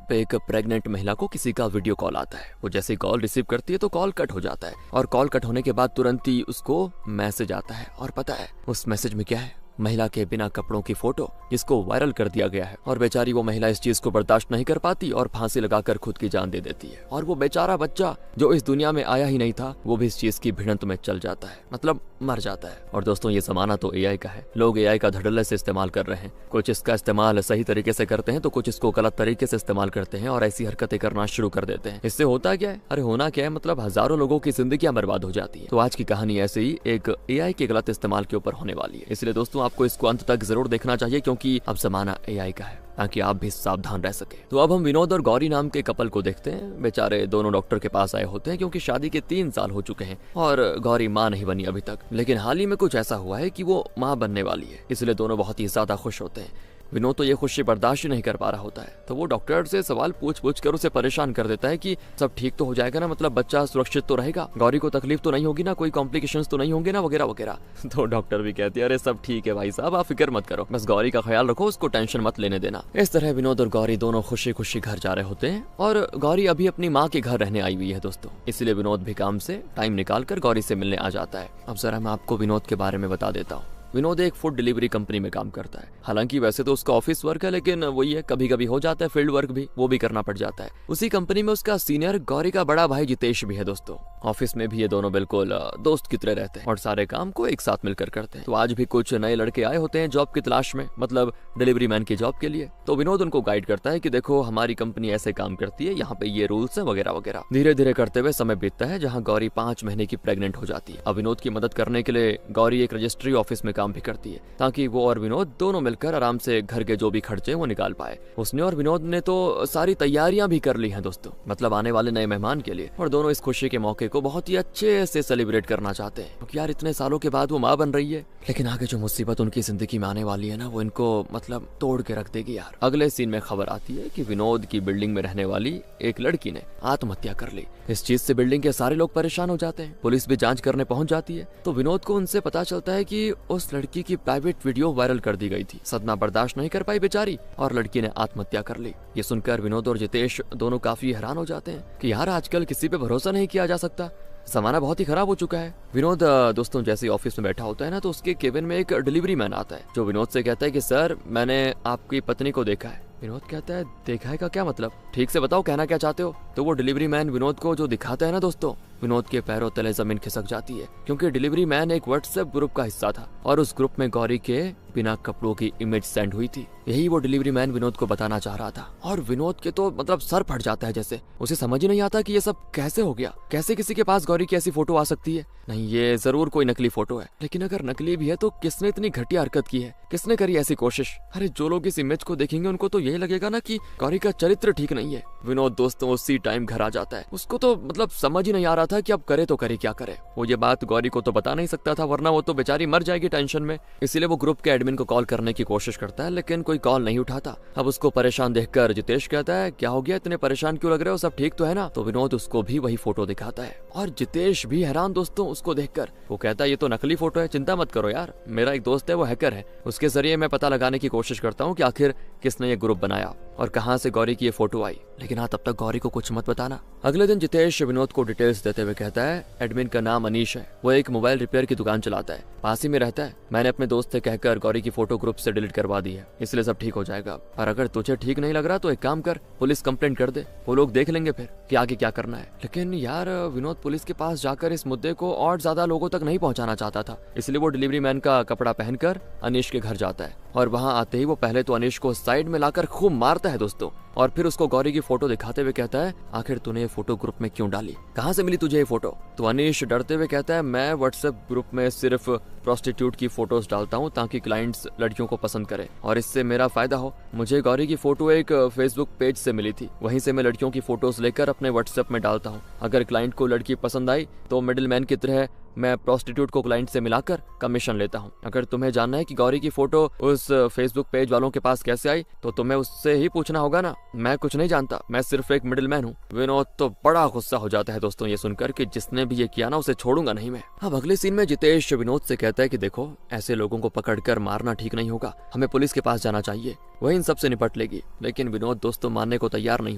पे एक प्रेग्नेंट महिला को किसी का वीडियो कॉल आता है। वो जैसे कॉल रिसीव करती है तो कॉल कट हो जाता है और कॉल कट होने के बाद तुरंत ही उसको मैसेज आता है। और पता है उस मैसेज में क्या है? महिला के बिना कपड़ों की फोटो जिसको वायरल कर दिया गया है। और बेचारी वो महिला इस चीज को बर्दाश्त नहीं कर पाती और फांसी लगाकर खुद की जान दे देती है। और वो बेचारा बच्चा जो इस दुनिया में आया ही नहीं था वो भी इस चीज की भिड़ंत में चल जाता है, मतलब मर जाता है। और दोस्तों ये जमाना तो एआई का है। लोग एआई का धड़ल्ले से इस्तेमाल कर रहे हैं। कुछ इसका इस्तेमाल सही तरीके से करते हैं तो कुछ इसको गलत तरीके से इस्तेमाल करते हैं और ऐसी हरकतें करना शुरू कर देते हैं। इससे होता क्या है? अरे होना क्या है, मतलब हजारों लोगों की जिंदगियां बर्बाद हो जाती है। तो आज की कहानी ऐसे ही एक एआई के गलत इस्तेमाल के ऊपर होने वाली है। इसलिए दोस्तों आपको इसको अंत तक जरूर देखना चाहिए क्योंकि अब जमाना एआई का है, ताकि आप भी सावधान रह सके। तो अब हम विनोद और गौरी नाम के कपल को देखते हैं। बेचारे दोनों डॉक्टर के पास आए होते हैं क्योंकि शादी के 3 साल हो चुके हैं और गौरी माँ नहीं बनी अभी तक। लेकिन हाल ही में कुछ ऐसा हुआ है कि वो माँ बनने वाली है, इसलिए दोनों बहुत ही ज्यादा खुश होते हैं। विनोद तो ये खुशी बर्दाश्त ही नहीं कर पा रहा होता है, तो वो डॉक्टर से सवाल पूछ पूछ कर उसे परेशान कर देता है कि सब ठीक तो हो जाएगा ना, मतलब बच्चा सुरक्षित तो रहेगा, गौरी को तकलीफ तो नहीं होगी ना, कोई कॉम्प्लिकेशंस तो नहीं होंगे ना, वगैरह वगैरह। तो डॉक्टर भी कहती है अरे सब ठीक है भाई साहब, आप फिक्र मत करो, बस गौरी का ख्याल रखो, उसको टेंशन मत लेने देना। इस तरह विनोद और गौरी दोनों खुशी खुशी घर जा रहे होते हैं और गौरी अभी अपनी माँ के घर रहने आई हुई है दोस्तों। इसलिए विनोद भी काम से टाइम निकाल कर गौरी से मिलने आ जाता है। अब जरा मैं आपको विनोद के बारे में बता देता हूँ। विनोद एक फूड डिलीवरी कंपनी में काम करता है। हालांकि वैसे तो उसका ऑफिस वर्क है, लेकिन वही है कभी कभी हो जाता है फील्ड वर्क भी, वो भी करना पड़ जाता है। उसी कंपनी में उसका सीनियर गौरी का बड़ा भाई जितेश भी है दोस्तों। ऑफिस में भी ये दोनों बिल्कुल दोस्त की तरह रहते हैं और सारे काम को एक साथ मिलकर करते हैं। तो आज भी कुछ नए लड़के आए होते हैं जॉब की तलाश में, मतलब डिलीवरी मैन की जॉब के लिए। तो विनोद उनको गाइड करता है कि देखो हमारी कंपनी ऐसे काम करती है, यहाँ पे ये रूल्स है, वगैरह वगैरह। धीरे धीरे करते हुए समय बीतता है जहाँ गौरी 5 महीने की प्रेग्नेंट हो जाती है। अब विनोद की मदद करने के लिए गौरी एक रजिस्ट्री ऑफिस में काम भी करती है ताकि वो और विनोद दोनों मिलकर आराम से घर के जो भी खर्चे वो निकाल पाए। उसने और विनोद ने तो सारी तैयारियां भी कर ली हैं दोस्तों, मतलब आने वाले नए मेहमान के लिए। और दोनों इस खुशी के मौके को बहुत ही अच्छे से सेलिब्रेट करना चाहते हैं क्योंकि यार इतने सालों के बाद वो माँ बन रही है। लेकिन आगे जो मुसीबत उनकी जिंदगी में आने वाली है ना, वो इनको मतलब तोड़ के रख देगी यार। अगले सीन में खबर आती है कि विनोद की बिल्डिंग में रहने वाली एक लड़की ने आत्महत्या कर ली। इस चीज से बिल्डिंग के सारे लोग परेशान हो जाते हैं। पुलिस भी जांच करने पहुंच जाती है। तो विनोद को उनसे पता चलता है कि उस लड़की की प्राइवेट वीडियो वायरल कर दी गई थी। सदमा बर्दाश्त नहीं कर पाई बेचारी और लड़की ने आत्महत्या कर ली। ये सुनकर विनोद और जितेश दोनों काफी हैरान हो जाते हैं कि यार आजकल किसी पे भरोसा नहीं किया जा सकता, जमाना बहुत ही खराब हो चुका है। विनोद दोस्तों जैसे ऑफिस में बैठा होता है ना, तो उसके केबिन में एक डिलीवरी मैन आता है जो विनोद से कहता है कि सर मैंने आपकी पत्नी को देखा है। विनोद कहता है देखा है का क्या मतलब, ठीक से बताओ कहना क्या चाहते हो। तो वो डिलीवरी मैन विनोद को जो दिखाता है ना दोस्तों, विनोद के पैरों तले जमीन खिसक जाती है क्योंकि डिलीवरी मैन एक व्हाट्सएप ग्रुप का हिस्सा था और उस ग्रुप में गौरी के बिना कपड़ों की इमेज सेंड हुई थी। यही वो डिलीवरी मैन विनोद को बताना चाह रहा था। और विनोद के तो मतलब सर फट जाता है, जैसे उसे समझ ही नहीं आता कि ये सब कैसे हो गया, कैसे किसी के पास गौरी की ऐसी फोटो आ सकती है। नहीं ये जरूर कोई नकली फोटो है, लेकिन अगर नकली भी है तो किसने इतनी घटिया हरकत की है, किसने करी ऐसी कोशिश। अरे जो लोग इस इमेज को देखेंगे उनको तो यही लगेगा ना कि गौरी का चरित्र ठीक नहीं है। विनोद दोस्तों उसी टाइम घर आ जाता है। उसको तो मतलब समझ ही नहीं आ रहा था कि अब करे तो करे क्या करे। वो ये बात गौरी को तो बता नहीं सकता था, वरना वो तो बेचारी मर जाएगी टेंशन में। इसीलिए वो ग्रुप के एडमिन को कॉल करने की कोशिश करता है, लेकिन कोई कॉल नहीं उठाता। अब उसको परेशान देखकर जितेश कहता है क्या हो गया, इतने परेशान क्यों लग रहे हो, सब ठीक तो है ना। तो विनोद उसको भी वही फोटो दिखाता है और जितेश भी हैरान दोस्तों उसको देखकर। वो कहता है ये तो नकली फोटो है, चिंता मत करो यार, मेरा एक दोस्त है वो हैकर है, उसके जरिए मैं पता लगाने की कोशिश करता हूँ कि आखिर किसने ये ग्रुप बनाया और कहाँ से गौरी की ये फोटो आई। लेकिन हाँ तब तक गौरी को कुछ मत बताना। अगले दिन जितेश विनोद को डिटेल्स देते हुए कहता है एडमिन का नाम अनीश है, वो एक मोबाइल रिपेयर की दुकान चलाता है, पास ही में रहता है। मैंने अपने दोस्त से कहकर गौरी की फोटो ग्रुप से डिलीट करवा दी है, इसलिए सब ठीक हो जाएगा। और अगर तुझे ठीक नहीं लग रहा तो एक काम कर, पुलिस कंप्लेंट कर दे, वो लोग देख लेंगे फिर कि आगे क्या करना है। लेकिन यार विनोद पुलिस के पास जाकर इस मुद्दे को और ज्यादा लोगों तक नहीं पहुंचाना चाहता था, इसलिए वो डिलीवरी मैन का कपड़ा पहनकर अनीश के घर जाता है। और वहां आते ही वो पहले तो अनीश को साइड में लाकर खूब मारता है दोस्तों, और फिर उसको गौरी की फोटो दिखाते हुए कहता है आखिर तूने ये फोटो ग्रुप में क्यों डाली, कहाँ से मिली तुझे ये फोटो। तो अनीश डरते हुए कहता है मैं व्हाट्सएप ग्रुप में सिर्फ प्रोस्टिट्यूट की फोटोज डालता हूँ ताकि क्लाइंट्स लड़कियों को पसंद करें और इससे मेरा फायदा हो। मुझे गौरी की फोटो एक फेसबुक पेज से मिली थी, वहीं से मैं लड़कियों की फोटोज लेकर अपने व्हाट्सएप में डालता हूँ। अगर क्लाइंट को लड़की पसंद आई तो मिडिल मैन की तरह मैं प्रोस्टिट्यूट को क्लाइंट से मिलाकर कमीशन लेता हूँ। अगर तुम्हें जानना है कि गौरी की फोटो उस फेसबुक पेज वालों के पास कैसे आई तो तुम्हें उससे ही पूछना होगा ना, मैं कुछ नहीं जानता, मैं सिर्फ एक मिडिलमैन हूँ। विनोद तो बड़ा गुस्सा हो जाता है दोस्तों ये सुनकर कि जिसने भी ये किया ना उसे छोड़ूंगा नहीं मैं। अब अगले सीन में जितेश विनोद से कहता है कि देखो ऐसे लोगों को पकड़कर मारना ठीक नहीं होगा, हमें पुलिस के पास जाना चाहिए, वही इन सब से निपट लेगी। लेकिन विनोद दोस्तों मानने को तैयार नहीं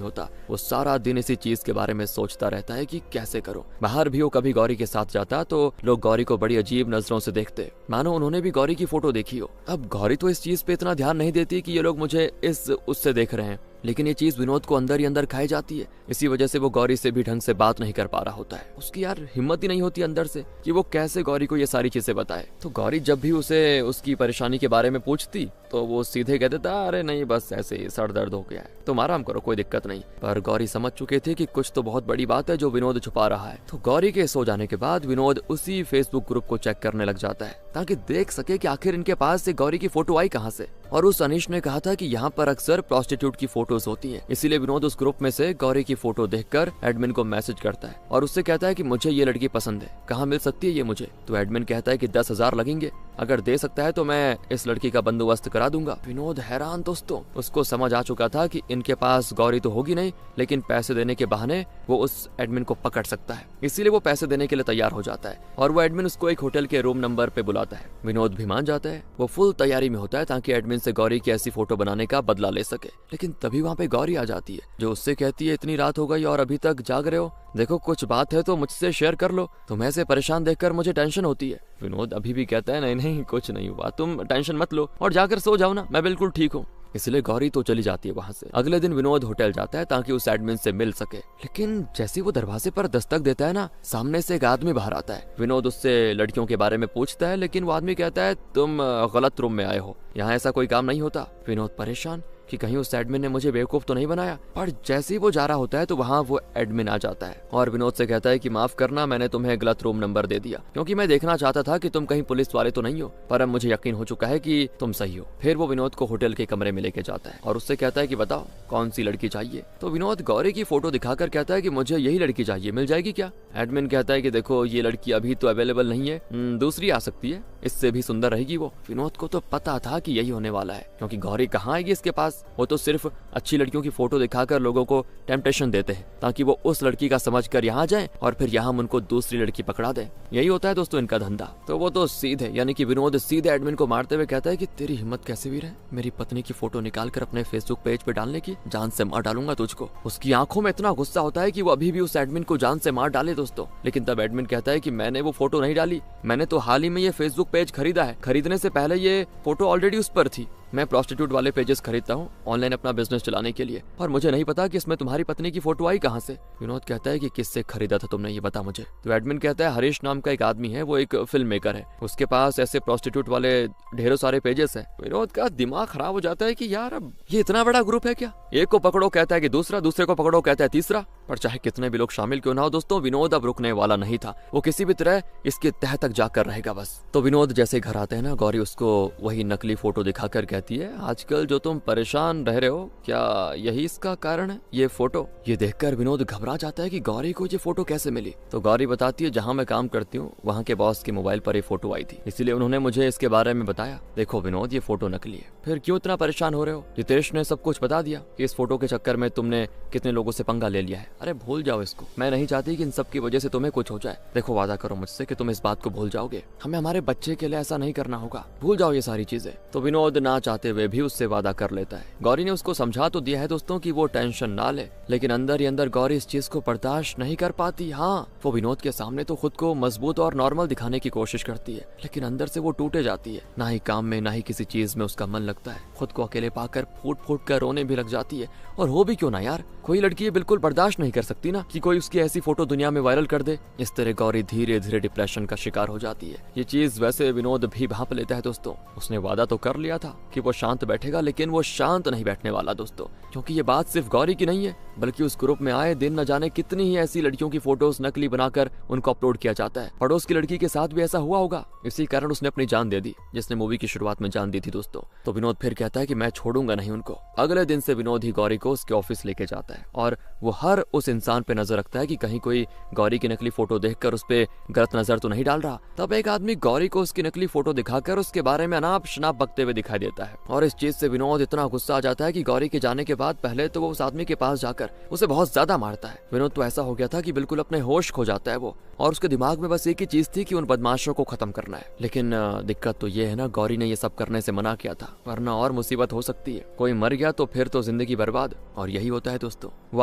होता। वो सारा दिन इसी चीज के बारे में सोचता रहता है कि कैसे करो। बाहर भी वो कभी गौरी के साथ जाता तो लोग गौरी को बड़ी अजीब नजरों से देखते, मानो उन्होंने भी गौरी की फोटो देखी हो। अब गौरी तो इस चीज पे इतना ध्यान नहीं देती कि ये लोग मुझे इस उससे देख रहे हैं, लेकिन ये चीज विनोद को अंदर ही अंदर खाई जाती है। इसी वजह से वो गौरी से भी ढंग से बात नहीं कर पा रहा होता है। उसकी यार हिम्मत ही नहीं होती अंदर से कि वो कैसे गौरी को ये सारी चीजें बताए। तो गौरी जब भी उसे उसकी परेशानी के बारे में पूछती तो वो सीधे कह देता अरे नहीं बस ऐसे ही सर दर्द हो गया है, तुम आराम करो कोई दिक्कत नहीं। पर गौरी समझ चुके थे कि कुछ तो बहुत बड़ी बात है जो विनोद छुपा रहा है। तो गौरी के सो जाने के बाद विनोद उसी फेसबुक ग्रुप को चेक करने लग जाता है ताकि देख सके कि आखिर इनके पास से गौरी की फोटो आई कहाँ से। और उस अनीश ने कहा था कि यहाँ पर अक्सर प्रोस्टिट्यूट की फोटोज होती हैं, इसीलिए विनोद उस ग्रुप में से गौरी की फोटो देखकर एडमिन को मैसेज करता है और उससे कहता है कि मुझे ये लड़की पसंद है, कहाँ मिल सकती है ये मुझे। तो एडमिन कहता है कि 10,000 लगेंगे, अगर दे सकता है तो मैं इस लड़की का बंदोबस्त करा दूंगा। विनोद हैरान दोस्तों, उसको समझ आ चुका था कि इनके पास गौरी तो होगी नहीं, लेकिन पैसे देने के बहाने वो उस एडमिन को पकड़ सकता है, इसीलिए वो पैसे देने के लिए तैयार हो जाता है और वो एडमिन उसको एक होटल के रूम नंबर पे बुलाता है। विनोद भी मान जाता है, वो फुल तैयारी में होता है ताकि एडमिन से गौरी की ऐसी फोटो बनाने का बदला ले सके। लेकिन तभी वहाँ पे गौरी आ जाती है जो उससे कहती है इतनी रात हो गई और अभी तक जाग रहे हो, देखो कुछ बात है तो मुझसे शेयर कर लो, तुम्हें ऐसे परेशान देखकर मुझे टेंशन होती है। विनोद अभी भी कहता है नहीं नहीं कुछ नहीं हुआ, तुम टेंशन मत लो और जाकर सो जाओ ना, मैं बिल्कुल ठीक हूँ। इसलिए गौरी तो चली जाती है वहाँ से। अगले दिन विनोद होटल जाता है ताकि उस एडमिन से मिल सके, लेकिन जैसे वो दरवाजे पर दस्तक देता है ना, सामने से एक आदमी बाहर आता है। विनोद उससे लड़कियों के बारे में पूछता है, लेकिन वो आदमी कहता है तुम गलत रूम में आए हो, यहाँ ऐसा कोई काम नहीं होता। विनोद परेशान कि कहीं उस एडमिन ने मुझे बेवकूफ तो नहीं बनाया, पर जैसे ही वो जा रहा होता है तो वहाँ वो एडमिन आ जाता है और विनोद से कहता है कि माफ करना, मैंने तुम्हें गलत रूम नंबर दे दिया क्योंकि मैं देखना चाहता था कि तुम कहीं पुलिस वाले तो नहीं हो, पर अब मुझे यकीन हो चुका है कि तुम सही हो। फिर वो विनोद को होटल के कमरे में लेके जाता है और उससे कहता है कि बताओ कौन सी लड़की चाहिए। तो विनोद गौरी की फोटो दिखाकर कहता है कि मुझे यही लड़की चाहिए, मिल जाएगी क्या। एडमिन कहता है कि देखो ये लड़की अभी तो अवेलेबल नहीं है, दूसरी आ सकती है, इससे भी सुंदर रहेगी वो। विनोद को तो पता था कि यही होने वाला है क्योंकि गौरी कहाँ आएगी इसके पास, वो तो सिर्फ अच्छी लड़कियों की फोटो दिखाकर लोगों को टेम्पटेशन देते हैं ताकि वो उस लड़की का समझकर यहाँ जाएं और फिर यहाँ उनको दूसरी लड़की पकड़ा दें। यही होता है दोस्तों इनका धंधा। तो वो तो सीधे यानी कि विनोद सीधे एडमिन को मारते हुए कहता है कि तेरी हिम्मत कैसे भी रहे मेरी पत्नी की फोटो निकाल कर अपने फेसबुक पेज पे डालने की, जान से मार डालूंगा तुझको। उसकी आंखों में इतना गुस्सा होता है कि वो अभी भी उस एडमिन को जान से मार डाले दोस्तों। लेकिन तब एडमिन कहता है कि मैंने वो फोटो नहीं डाली, मैंने तो हाल ही में ये फेसबुक पेज खरीदा है, खरीदने से पहले ये फोटो ऑलरेडी उस पर थी। मैं प्रोस्टिट्यूट वाले पेजेस खरीदता हूँ ऑनलाइन अपना बिजनेस चलाने के लिए, और मुझे नहीं पता कि इसमें तुम्हारी पत्नी की फोटो आई कहाँ से। विनोद कहता है कि किससे खरीदा था तुमने, ये बता मुझे। तो एडमिन कहता है हरीश नाम का एक आदमी है, वो एक फिल्म मेकर है, उसके पास ऐसे प्रोस्टिट्यूट वाले ढेरों सारे पेजेस है। विनोद का दिमाग खराब हो जाता है कि यार अब ये इतना बड़ा ग्रुप है क्या, एक को पकड़ो कहता है कि दूसरा, दूसरे को पकड़ो कहता है तीसरा। पर चाहे कितने भी लोग शामिल क्यों ना हो दोस्तों, विनोद अब रुकने वाला नहीं था, वो किसी भी तरह इसके तह तक जाकर रहेगा बस। तो विनोद जैसे घर आते हैं ना, गौरी उसको वही नकली फोटो दिखाकर कहती है आजकल जो तुम परेशान रह रहे हो, क्या यही इसका कारण है ये फोटो। ये देखकर विनोद घबरा जाता है कि गौरी को ये फोटो कैसे मिली। तो गौरी बताती है जहाँ मैं काम करती हूँ वहाँ के बॉस के मोबाइल पर ये फोटो आई थी, इसलिए उन्होंने मुझे इसके बारे में बताया। देखो विनोद ये फोटो नकली है, फिर क्यों इतना परेशान हो रहे हो। जितेश ने सब कुछ बता दिया कि इस फोटो के चक्कर में तुमने कितने लोगों से पंगा ले लिया है। अरे भूल जाओ इसको, मैं नहीं चाहती कि इन सब की वजह से तुम्हें कुछ हो जाए। देखो वादा करो मुझसे कि तुम इस बात को भूल जाओगे, हमें हमारे बच्चे के लिए ऐसा नहीं करना होगा, भूल जाओ ये सारी चीजें। तो विनोद ना चाहते हुए भी उससे वादा कर लेता है। गौरी ने उसको समझा तो दिया है दोस्तों कि वो टेंशन ना ले, लेकिन अंदर ही अंदर गौरी इस चीज को बर्दाश्त नहीं कर पाती। हाँ, वो विनोद के सामने तो खुद को मजबूत और नॉर्मल दिखाने की कोशिश करती है, लेकिन अंदर से वो टूटे जाती है। ना ही काम में ना ही किसी चीज में उसका मन लगता है, खुद को अकेले पाकर फूट फूट कर रोने भी लग जाती है। और हो भी क्यों ना यार, कोई लड़की ये बिल्कुल बर्दाश्त नहीं कर सकती ना कि कोई उसकी ऐसी फोटो दुनिया में वायरल कर दे। इस तरह गौरी धीरे धीरे डिप्रेशन का शिकार हो जाती है। ये चीज वैसे विनोद भी भांप लेता है दोस्तों। उसने वादा तो कर लिया था कि वो शांत बैठेगा, लेकिन वो शांत नहीं बैठने वाला दोस्तों, क्योंकि ये बात सिर्फ गौरी की नहीं है, बल्कि उस ग्रुप में आए दिन न जाने कितनी ही ऐसी लड़कियों की फोटोज नकली बनाकर उनको अपलोड किया जाता है। पड़ोस की लड़की के साथ भी ऐसा हुआ होगा, इसी कारण उसने अपनी जान दे दी, जिसने मूवी की शुरुआत में जान दी थी दोस्तों। तो विनोद फिर कहता है कि मैं छोड़ूंगा नहीं उनको। अगले दिन से विनोद ही गौरी को उसके ऑफिस लेके जाता है और वो हर उस इंसान पे नजर रखता है कि कहीं कोई गौरी की नकली फोटो देखकर उस पे गलत नजर तो नहीं डाल रहा। तब एक आदमी गौरी को उसकी नकली फोटो दिखाकर उसके बारे में अनाप शनाप बकते हुए दिखाई देता है और इस चीज से विनोद इतना गुस्सा आ जाता है कि गौरी के जाने के बाद पहले तो वो उस आदमी के पास जाकर उसे बहुत ज्यादा मारता है। विनोद तो ऐसा हो गया था कि बिल्कुल अपने होश खो जाता है वो, और उसके दिमाग में बस एक ही चीज थी कि उन बदमाशों को खत्म करना है। लेकिन दिक्कत तो ये है ना, गौरी ने ये सब करने से मना किया था, वरना और मुसीबत हो सकती है। कोई मर गया तो फिर तो जिंदगी बर्बाद। और यही होता है दोस्तों। वो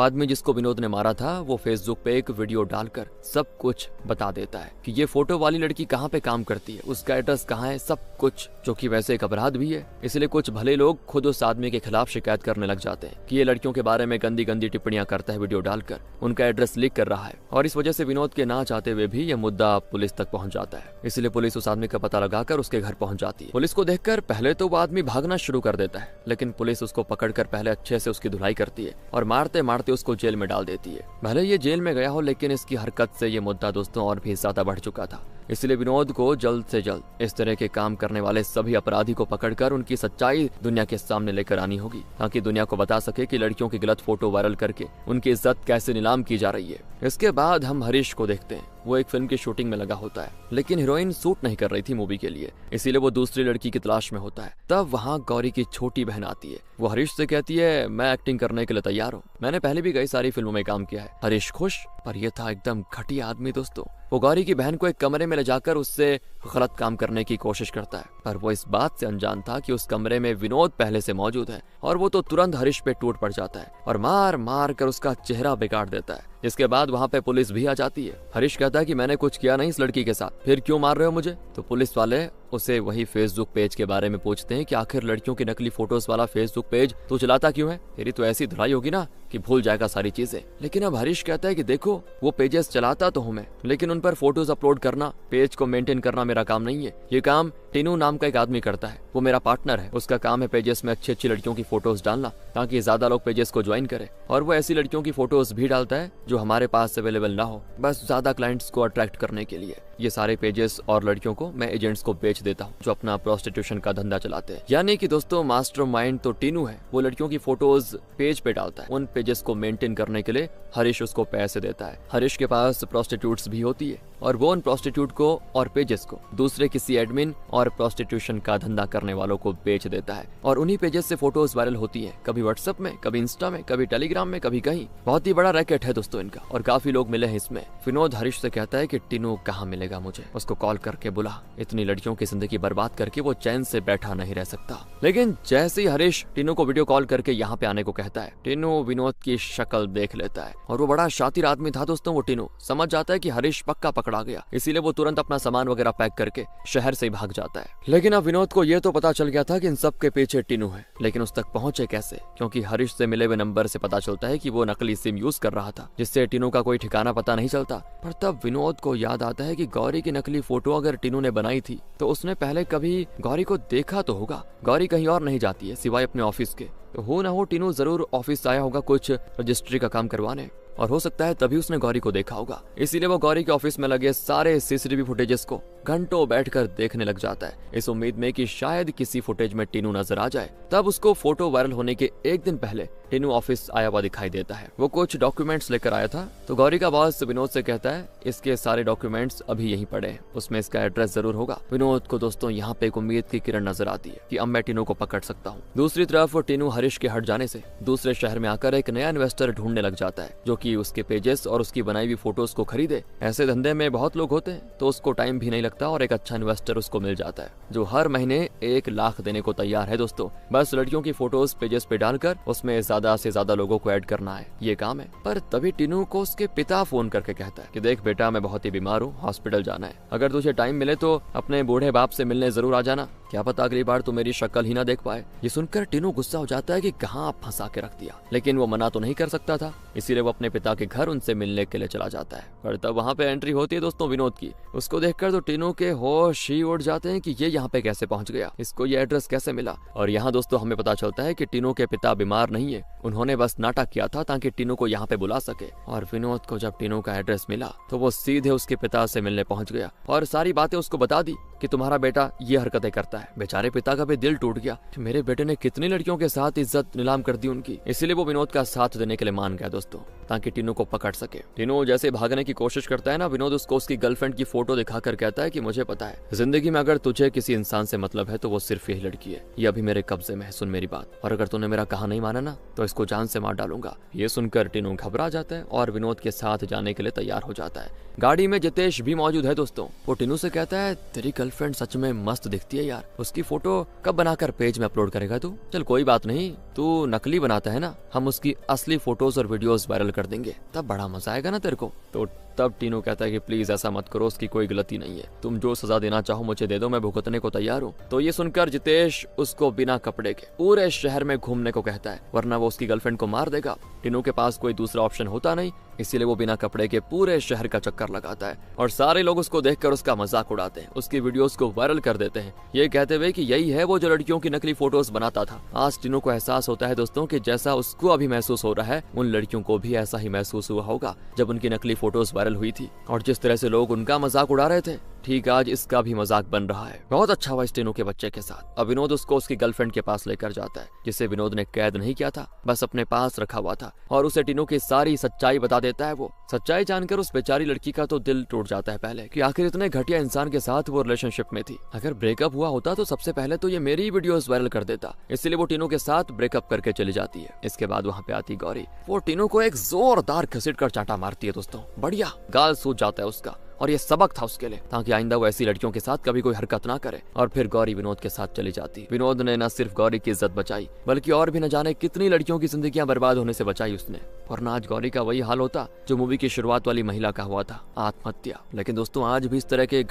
आदमी जिसको विनोद ने मारा था वो फेसबुक पे एक वीडियो डालकर सब कुछ बता देता है कि ये फोटो वाली लड़की कहाँ पे काम करती है, उसका एड्रेस कहाँ है, सब कुछ, जो कि वैसे एक अपराध भी है। इसलिए कुछ भले लोग खुद उस आदमी के खिलाफ शिकायत करने लग जाते हैं कि ये लड़कियों के बारे में गंदी गंदी टिप्पणियां करता है वीडियो डालकर, उनका एड्रेस लीक कर रहा है। और इस वजह से विनोद के ना चाहते हुए भी ये मुद्दा पुलिस तक पहुंच जाता है। इसलिए पुलिस उस आदमी का पता लगाकर उसके घर पहुंच जाती है। पुलिस को देखकर पहले तो वो आदमी भागना शुरू कर देता है, लेकिन पुलिस उसको पकड़कर पहले अच्छे से उसकी धुलाई करती है और मारते मारते उसको जेल में डाल देती है। भले ये जेल में गया हो, लेकिन इसकी हरकत से ये मुद्दा दोस्तों और भी ज्यादा बढ़ चुका था। इसलिए विनोद को जल्द से जल्द इस तरह के काम करने वाले सभी अपराधी को पकड़कर उनकी सच्चाई दुनिया के सामने लेकर आनी होगी, ताकि दुनिया को बता सके कि लड़कियों की गलत फोटो वायरल करके उनकी इज्जत कैसे नीलाम की जा रही है। इसके बाद हम हरीश को देखते हैं। वो एक फिल्म की शूटिंग में लगा होता है, लेकिन हीरोइन सूट नहीं कर रही थी मूवी के लिए, इसीलिए वो दूसरी लड़की की तलाश में होता है। तब वहाँ गौरी की छोटी बहन आती है। वो हरीश से कहती है, मैं एक्टिंग करने के लिए तैयार हूँ, मैंने पहले भी कई सारी फिल्मों में काम किया है। हरीश खुश, पर यह था एकदम घटिया आदमी दोस्तों। वो गौरी की बहन को एक कमरे में ले जाकर उससे गलत काम करने की कोशिश करता है, पर वो इस बात से अनजान था कि उस कमरे में विनोद पहले से मौजूद है। और वो तो तुरंत हरीश पे टूट पड़ जाता है और मार मार कर उसका चेहरा बिगाड़ देता है। इसके बाद वहाँ पे पुलिस भी आ जाती है। हरीश कहता है कि मैंने कुछ किया नहीं इस लड़की के साथ, फिर क्यों मार रहे हो मुझे? तो पुलिस वाले उसे वही फेसबुक पेज के बारे में पूछते हैं कि आखिर लड़कियों की नकली फोटोज वाला फेसबुक पेज तू चलाता क्यों है? तेरी तो ऐसी धुलाई होगी ना कि भूल जाएगा सारी चीजें। लेकिन अब हरीश कहता है कि देखो, वो पेजेस चलाता तो हूँ मैं, लेकिन उन पर फोटोज अपलोड करना, पेज को मेंटेन करना मेरा काम नहीं है। ये काम टीनू नाम का एक आदमी करता है, वो मेरा पार्टनर है। उसका काम है पेजेस में अच्छी अच्छी लड़कियों की फोटोज डालना, ताकि ज्यादा लोग पेजेस को ज्वाइन करें। और वो ऐसी लड़कियों की फोटोज भी डालता है जो हमारे पास अवेलेबल ना हो, बस ज्यादा क्लाइंट्स को अट्रैक्ट करने के लिए। ये सारे पेजेस और लड़कियों को मैं एजेंट्स को बेच देता हूँ, जो अपना प्रोस्टिट्यूशन का धंधा चलाते हैं। यानी कि दोस्तों मास्टरमाइंड तो टीनू है। वो लड़कियों की फोटोज पेज पे डालता है, उन पेजेस को मेंटेन करने के लिए हरीश उसको पैसे देता है। हरीश के पास प्रोस्टिट्यूट्स भी होती है और वो उन प्रोस्टिट्यूट को और पेजेस को दूसरे किसी एडमिन और प्रोस्टिट्यूशन का धंधा करने वालों को बेच देता है। और उन्हीं पेजेस से फोटोज वायरल होती है, कभी व्हाट्सएप में, कभी इंस्टा में, कभी टेलीग्राम में, कभी कहीं। बहुत ही बड़ा रैकेट है दोस्तों इनका, और काफी लोग मिले हैं इसमें। विनोद हरीश से कहता है कि टीनू कहाँ मिलेगा मुझे, उसको कॉल करके बुला। इतनी लड़कियों की जिंदगी बर्बाद करके वो चैन से बैठा नहीं रह सकता। लेकिन जैसे ही हरीश टीनू को वीडियो कॉल करके यहाँ पे आने को कहता है, टीनू विनोद की शक्ल देख लेता है। और वो बड़ा शातिर आदमी था दोस्तों। वो टीनू समझ जाता है कि हरीश पक्का पकड़ा गया, इसीलिए वो तुरंत अपना सामान वगैरह पैक करके शहर से ही भाग जाता है। लेकिन अब विनोद को ये तो पता चल गया था कि इन सब के पीछे टीनू है, लेकिन उस तक पहुंचे कैसे? क्योंकि हरीश से मिले हुए नंबर से पता चलता है कि वो नकली सिम यूज कर रहा था, जिससे टीनू का कोई ठिकाना पता नहीं चलता। पर तब विनोद को याद आता है कि गौरी की नकली फोटो अगर टीनू ने बनाई थी तो उसने पहले कभी गौरी को देखा तो होगा। गौरी कहीं और नहीं जाती है सिवाय अपने ऑफिस के, तो हो ना हो टीनू जरूर ऑफिस आया होगा कुछ रजिस्ट्री का काम करवाने, और हो सकता है तभी उसने गौरी को देखा होगा। इसीलिए वो गौरी के ऑफिस में लगे सारे सीसीटीवी फुटेजेस को घंटों बैठकर देखने लग जाता है, इस उम्मीद में कि शायद किसी फुटेज में टीनू नजर आ जाए। तब उसको फोटो वायरल होने के एक दिन पहले टीनू ऑफिस आया हुआ दिखाई देता है। वो कुछ डॉक्यूमेंट्स लेकर आया था, तो गौरी का बॉस विनोद से कहता है, इसके सारे डॉक्यूमेंट्स अभी यहीं पड़े हैं, उसमें इसका एड्रेस जरूर होगा। विनोद को दोस्तों यहाँ पे एक उम्मीद की किरण नजर आती है कि अब मैं टीनू को पकड़ सकता हूँ। दूसरी तरफ टीनू हरीश के हट जाने से दूसरे शहर में आकर एक नया इन्वेस्टर ढूंढने लग जाता है, जो कि उसके पेजेस और उसकी बनाई हुई फोटोज को खरीदे। ऐसे धंधे में बहुत लोग होते हैं, तो उसको टाइम भी नहीं लगता और एक अच्छा इन्वेस्टर उसको मिल जाता है, जो हर महीने 1 लाख देने को तैयार है दोस्तों। बस लड़कियों की फोटोज पेजेस पे डालकर उसमें ज्यादा से ज्यादा लोगों को ऐड करना है, ये काम है। पर तभी टीनू को उसके पिता फोन करके कहता है कि देख बेटा, मैं बहुत ही बीमार हूँ, हॉस्पिटल जाना है, अगर तुझे टाइम मिले तो अपने बूढ़े बाप से मिलने जरूर आ जाना। क्या पता अगली बार तो मेरी शक्ल ही ना देख पाए। ये सुनकर टीनू गुस्सा हो जाता है कि कहाँ आप फंसा के रख दिया, लेकिन वो मना तो नहीं कर सकता था, इसीलिए वो अपने पिता के घर उनसे मिलने के लिए चला जाता है। पर तब वहाँ पे एंट्री होती है दोस्तों विनोद की। उसको देखकर तो टीनू के होश ही उड़ जाते हैं कि ये यहाँ पे कैसे पहुंच गया, इसको ये एड्रेस कैसे मिला। और यहाँ दोस्तों हमें पता चलता है कि टीनू के पिता बीमार नहीं है, उन्होंने बस नाटक किया था ताकि टीनू को यहाँ पे बुला सके। और विनोद को जब टीनू का एड्रेस मिला तो वो सीधे उसके पिता से मिलने पहुंच गया और सारी बातें उसको बता दी कि तुम्हारा बेटा ये हरकतें करता है। बेचारे पिता का भी दिल टूट गया कि मेरे बेटे ने कितनी लड़कियों के साथ इज्जत नीलाम कर दी उनकी। इसीलिए वो विनोद का साथ देने के लिए मान गया दोस्तों, ताकि टीनू को पकड़ सके। टीनू जैसे भागने की कोशिश करता है ना, विनोद उसको उसकी गर्लफ्रेंड की फोटो दिखाकर कहता है कि मुझे पता है जिंदगी में अगर तुझे किसी इंसान से मतलब है तो वो सिर्फ यही लड़की है, ये अभी मेरे कब्जे में है, सुन मेरी बात, और अगर तूने मेरा कहा नहीं माना ना तो इसको जान से मार डालूंगा। ये सुनकर टीनू घबरा जाता है और विनोद के साथ जाने के लिए तैयार हो जाता है। गाड़ी में जितेश भी मौजूद है दोस्तों। वो टीनू से कहता है तेरी गर्लफ्रेंड सच में मस्त दिखती है यार, उसकी फोटो कब बनाकर पेज में अपलोड करेगा तू? चल कोई बात नहीं, तू नकली बनाता है ना, हम उसकी असली फोटोज और वीडियोस वायरल कर देंगे, तब बड़ा मजा आएगा ना तेरे को। तो तब टीनू कहता है कि प्लीज ऐसा मत करो, उसकी कोई गलती नहीं है, तुम जो सजा देना चाहो मुझे दे दो, मैं भुगतने को तैयार हूँ। तो ये सुनकर जितेश उसको बिना कपड़े के पूरे शहर में घूमने को कहता है, वरना वो उसकी गर्लफ्रेंड को मार देगा। टीनू के पास कोई दूसरा ऑप्शन होता नहीं, इसीलिए वो बिना कपड़े के पूरे शहर का चक्कर लगाता है और सारे लोग उसको देखकर उसका मजाक उड़ाते हैं, उसकी वीडियोस को वायरल कर देते हैं, ये कहते हुए कि यही है वो जो लड़कियों की नकली फोटोज बनाता था। आज टीनू को एहसास होता है दोस्तों कि जैसा उसको अभी महसूस हो रहा है उन लड़कियों को भी ऐसा ही महसूस हुआ होगा जब उनकी नकली फोटोज वायरल हुई थी, और जिस तरह से लोग उनका मजाक उड़ा रहे थे ठीक आज इसका भी मजाक बन रहा है। बहुत अच्छा हुआ इस टीनू के बच्चे के साथ। अब विनोद उसको उसकी गर्लफ्रेंड के पास लेकर जाता है, जिसे विनोद ने कैद नहीं किया था, बस अपने पास रखा हुआ था, और उसे टीनू की सारी सच्चाई बता देता है। वो सच्चाई जानकर उस बेचारी लड़की का तो दिल टूट जाता है पहले कि आखिर इतने घटिया इंसान के साथ वो रिलेशनशिप में थी। अगर ब्रेकअप हुआ होता तो सबसे पहले तो ये मेरी वीडियोस वायरल कर देता, इसलिए वो टीनू के साथ ब्रेकअप करके चली जाती है। इसके बाद वहाँ पे आती गौरी, वो टीनू को एक जोरदार घसीट कर चांटा मारती है दोस्तों, बढ़िया गाल सूज जाता है उसका, और ये सबक था उसके लिए ताकि आइंदा वो ऐसी लड़कियों के साथ कभी कोई हरकत ना करे। और फिर गौरी विनोद के साथ चली जाती। विनोद ने न सिर्फ गौरी की इज्जत बचाई बल्कि और भी न जाने कितनी लड़कियों की जिंदगियां बर्बाद होने से बचाई उसने। और न आज गौरी का वही हाल होता जो मूवी की शुरुआत वाली महिला का हुआ था, आत्महत्या। लेकिन दोस्तों आज भी इस तरह के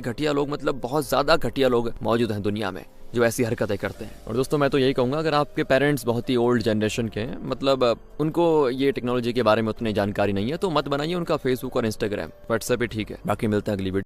घटिया लोग मतलब बहुत ज्यादा घटिया लोग मौजूद हैं दुनिया में जो ऐसी हरकतें करते हैं। और दोस्तों मैं तो यही कहूंगा, अगर आपके पेरेंट्स बहुत ही ओल्ड जनरेशन के हैं, मतलब उनको ये टेक्नोलॉजी के बारे में उतनी जानकारी नहीं है, तो मत बनाइए उनका फेसबुक और इंस्टाग्राम, व्हाट्सएप ही ठीक है। बाकी मिलता है अगली वीडियो।